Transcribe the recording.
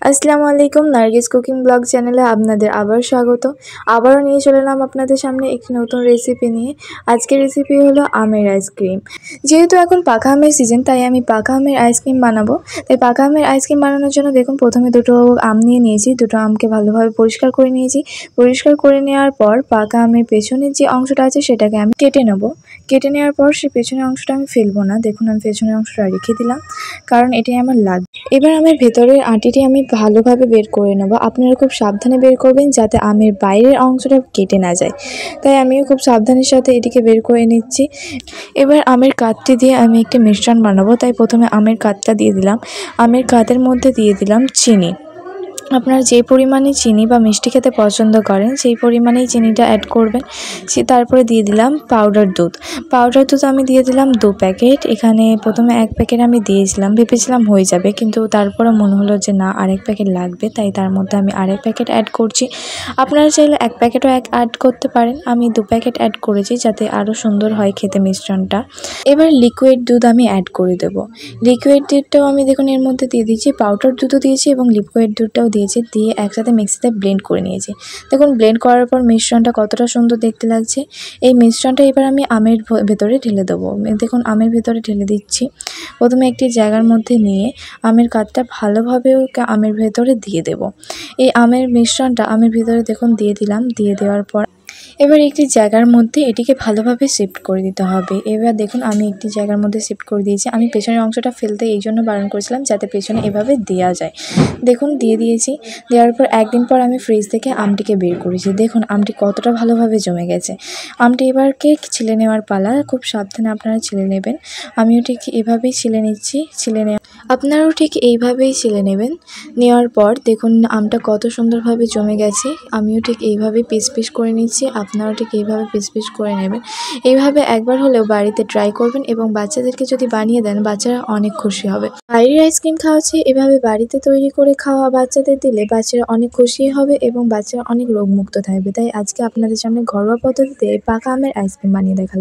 আসসালামু আলাইকুম, Nargis cooking blog চ্যানেলে আপনাদের আবার স্বাগত। আবারও নিয়ে চলে এলাম আপনাদের সামনে একটি নতুন রেসিপি নিয়ে। আজকের রেসিপি হলো আমের আইসক্রিম। যেহেতু এখন পাকা আমের সিজন, তাই আমি পাকা আমের আইসক্রিম বানাবো। তাই পাকা আমের আইসক্রিম বানানোর জন্য দেখুন, প্রথমে দুটো আম নিয়ে নিয়েছি। দুটো আমকে ভালোভাবে পরিষ্কার করে নিয়েছি। পরিষ্কার করে নেওয়ার পর পাকা আমের পেছনের যে অংশটা আছে সেটাকে আমি কেটে নেব। কেটে নেওয়ার পর সেই পেছনের অংশটা আমি ফেলবো না। দেখুন, আমি পেছনের অংশটা রেখে দিলাম, কারণ এটাই আমার লাগবে। এবার আমের ভেতরের আটিটি আমি ভালোভাবে বের করে নেব। আপনারা খুব সাবধানে বের করবেন, যাতে আমের বাইরের অংশটা কেটে না যায়। তাই আমিও খুব সাবধানের সাথে এটিকে বের করে নিচ্ছি। এবার আমের কাতটি দিয়ে আমি একটি মিশ্রণ বানাবো। তাই প্রথমে আমের কাতটা দিয়ে দিলাম। আমের কাতের মধ্যে দিয়ে দিলাম চিনি। আপনারা যে পরিমাণে চিনি বা মিষ্টি খেতে পছন্দ করেন সেই পরিমাণেই চিনিটা অ্যাড করবেন। তারপরে দিয়ে দিলাম পাউডার দুধ। পাউডার দুধ আমি দিয়ে দিলাম 2 প্যাকেট। এখানে প্রথমে 1 প্যাকেট আমি দিয়েছিলাম, ভেবেছিলাম হয়ে যাবে, কিন্তু তারপরে মনে হলো যে না, আরেক প্যাকেট লাগবে। তাই তার মধ্যে আমি আরেক প্যাকেট অ্যাড করছি। আপনারা চাইলে 1 প্যাকেটও অ্যাড করতে পারেন। আমি 2 প্যাকেট অ্যাড করেছি, যাতে আরও সুন্দর হয় খেতে মিশ্রণটা। এবার লিকুইড দুধ আমি অ্যাড করে দেব। লিকুইড দুধটাও আমি দেখুন এর মধ্যে দিয়ে দিয়েছি, পাউডার দুধও দিয়েছি এবং লিকুইড দুধটাও দিয়েছি। দিয়ে একসাথে মিক্সিতে ব্লেন্ড করে নিয়েছি। দেখুন, ব্লেন্ড করার পর মিশ্রণটা কতটা সুন্দর দেখতে লাগছে। এই মিশ্রণটা এবার আমি আমের ভেতরে ঢেলে দেবো। দেখুন, আমের ভেতরে ঢেলে দিচ্ছি। প্রথমে একটি জায়গার মধ্যে নিয়ে আমের কাতটা ভালোভাবে আমের ভেতরে দিয়ে দেব। এই আমের মিশ্রণটা আমের ভেতরে দেখুন দিয়ে দিলাম। দিয়ে দেওয়ার পর এবার একটি জায়গার মধ্যে এটিকে ভালোভাবে শিফট করে দিতে হবে। এবার দেখুন, আমি একটি জায়গার মধ্যে শিফট করে দিয়েছি। আমি পেছনের অংশটা ফেলতে এই জন্য বারণ করেছিলাম, যাতে পেছনে এভাবে দেওয়া যায়। দেখুন, দিয়ে দিয়েছি। দেওয়ার পর একদিন পর আমি ফ্রিজ থেকে আমটিকে বের করেছি। দেখুন, আমটি কতটা ভালোভাবে জমে গেছে। আমটি এবার কেক ছিলে নেওয়ার পালা। খুব সাবধানে আপনারা ছিলে নেবেন। আমিও ঠিক এভাবেই ছিলে নিচ্ছি। আপনারাও ঠিক এইভাবেই ছিলে নেবেন। নেওয়ার পর দেখুন আমটা কত সুন্দরভাবে জমে গেছে। আমিও ঠিক এইভাবে পিস পিস করে নিচ্ছি। আপনারাও ঠিক এইভাবে পিস পিস করে নেবেন। এইভাবে একবার হলেও বাড়িতে ট্রাই করবেন, এবং বাচ্চাদেরকে যদি বানিয়ে দেন, বাচ্চারা অনেক খুশি হবে। বাইরের আইসক্রিম খাওয়া চেয়ে এভাবে বাড়িতে তৈরি করে খাওয়া বাচ্চাদের দিলে বাচ্চারা অনেক খুশি হবে এবং বাচ্চারা অনেক রোগমুক্ত থাকবে। তাই আজকে আপনাদের সামনে ঘরোয়া পদ্ধতিতে পাকা আমের আইসক্রিম বানিয়ে দেখালাম।